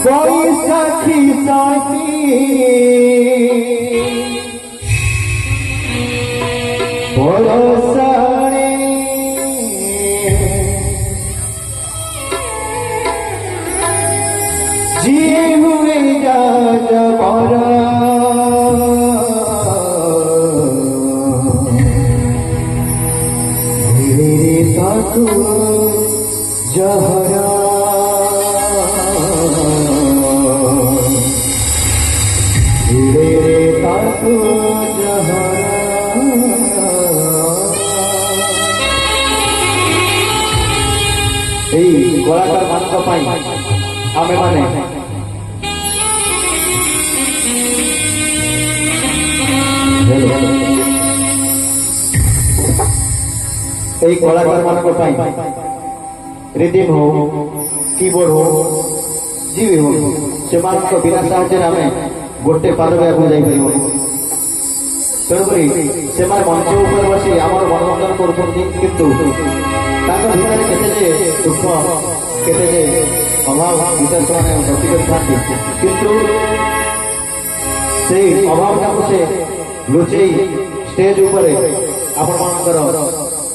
বৈশাখী সাথী বরসানে जिए हुए जा जबारा मेरे ताकू जहरा मेरे ताकू जहरा এই গোলাকার মানক পাই আমি মানে এই কলাকার মানক পাই রিদিম हो कीबोर्ड हो जीवी हो ସେମାନଙ୍କ ବିନା ସାହାଯ୍ୟରେ ଆମେ ଗୋଟେ ପାଦରେ ଆଗକୁ ଯାଇପାରିବୁ। ତେଣୁକରି ସେମାନେ ମଞ୍ଚ ଉପରେ ବସି ଆମର ମନୋରଞ୍ଜନ କରୁଛନ୍ତି, କିନ୍ତୁ ତାଙ୍କ ଭିତରେ କେତେ ଯେ ଦୁଃଖ କେତେ ଯେ ଅଭାବ ଭିତରେ ସେମାନେ ଗତି କରିଥାନ୍ତି, କିନ୍ତୁ ସେଇ ଅଭାବଟାକୁ ସେ ଲୁଚେଇ ଷ୍ଟେଜ ଉପରେ ଆପଣମାନଙ୍କର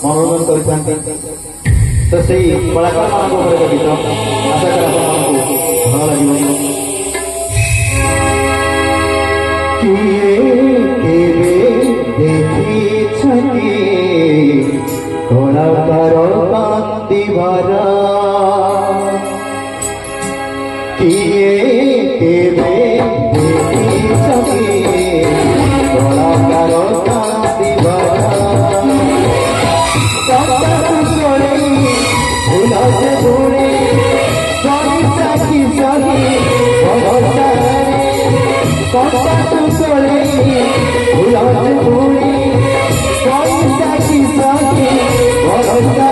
ମନୋରଞ୍ଜନ କରିଥାନ୍ତି। ତ ସେଇ କଳାକାରମାନଙ୍କ ଉପରେ ଗୀତ ଆଶା କରେ ଆପଣମାନଙ୍କୁ ଭଲ ଲାଗିବ। କିଏ କେବେ ଦେଖିଛନ୍ତି କଳାକାର କାନ୍ଦିବାର? କିଏ କେବେ ଦେଖିଛନ୍ତି କଳାକାର କାନ୍ଦିବାର? भूलते भूले बरसा की सही भरोसा कटा तू सोले भूलते भूले बरसा की सही भरोसा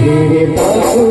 मेरे पशु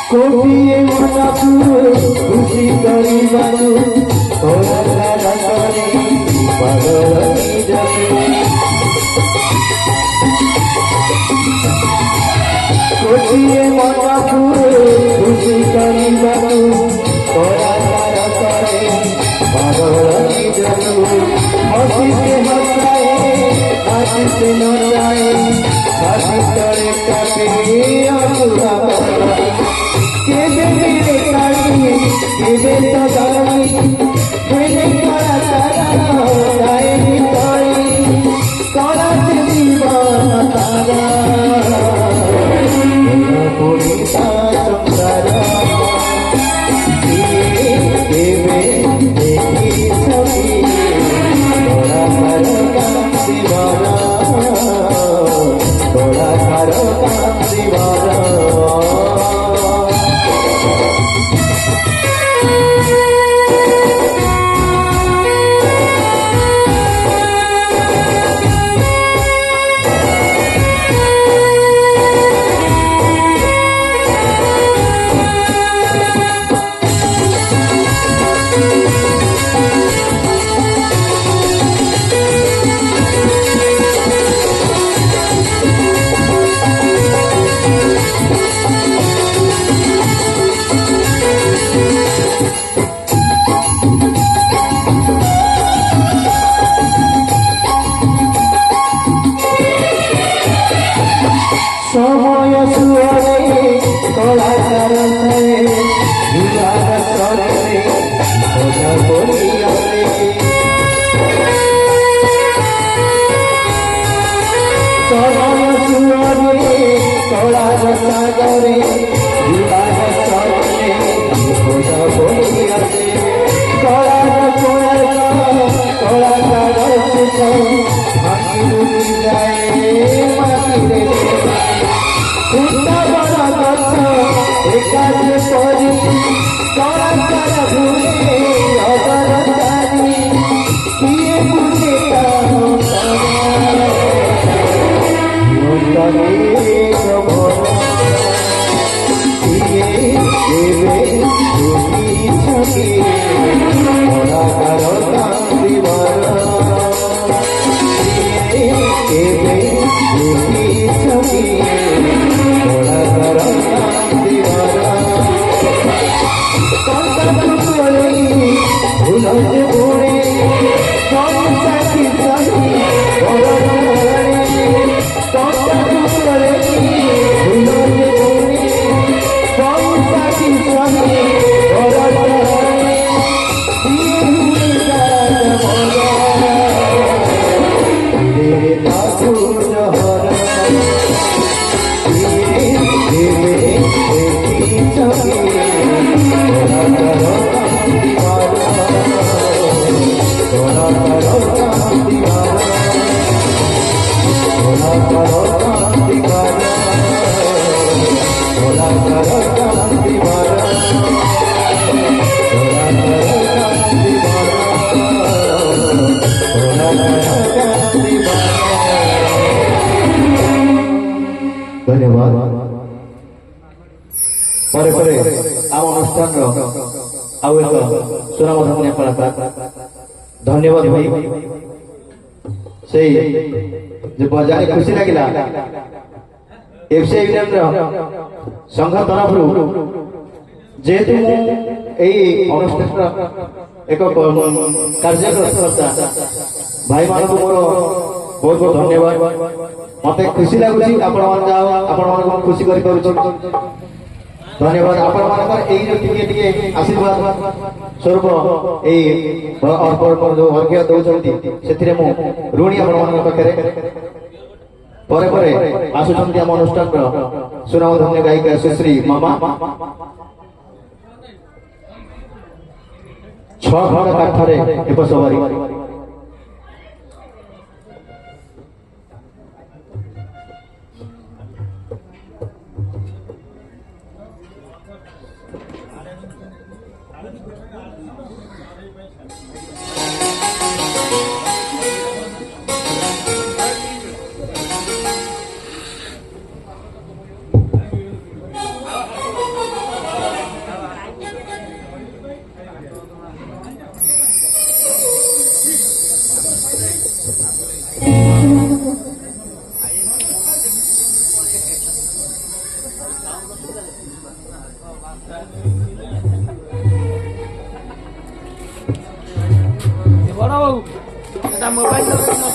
कोटिए मनापु खुशी करिबानु कोला रंगरे पागल निजसे कोटिए मनापु खुशी करिबानु कोला रंगरे पागल निजसे हसी से हसाए हसी से नचाए हसी करे काटे अधूरा केवे मेरे काटी केवे तो गाई केवे करा तारा जाए निकाई करा से दीवाना तारा मेरा पूरी संसारा केवे देखी सभी थोड़ा करो काम दीवाना थोड़ा करो काम दीवाना समय सुहाए कला करते विवाह करते ओझा बोलियारे सरल सुअरे कला सागरे विवाह करते ओझा बोलियारे कला कला करते माटी जाए माटी एकाज परी कला भूले अवरदारी किए बुझे धन्यवाद परे परे आम अनुष्ठान आउ एक सुनामधन्य कलाकार धन्यवाद भाई से जो बजारे खुशी लगिला एफसी संघ तरफ जेहेतु अनुष्ठान एक कार्यकर्ता भाई मान मोर बहुत बहुत धन्यवाद मत खुशी लगुच आपण खुशी कर धन्यवाद आपण आशीर्वाद स्वरूप अर्घ्य जो अर्घ्य दौरान से ऋणी आपण पाखे आसुंच आम अनुष्ठान सुनामधन्य गायिका सुश्री मामा 6 घंटा काठरे एक सवारी मोबाइल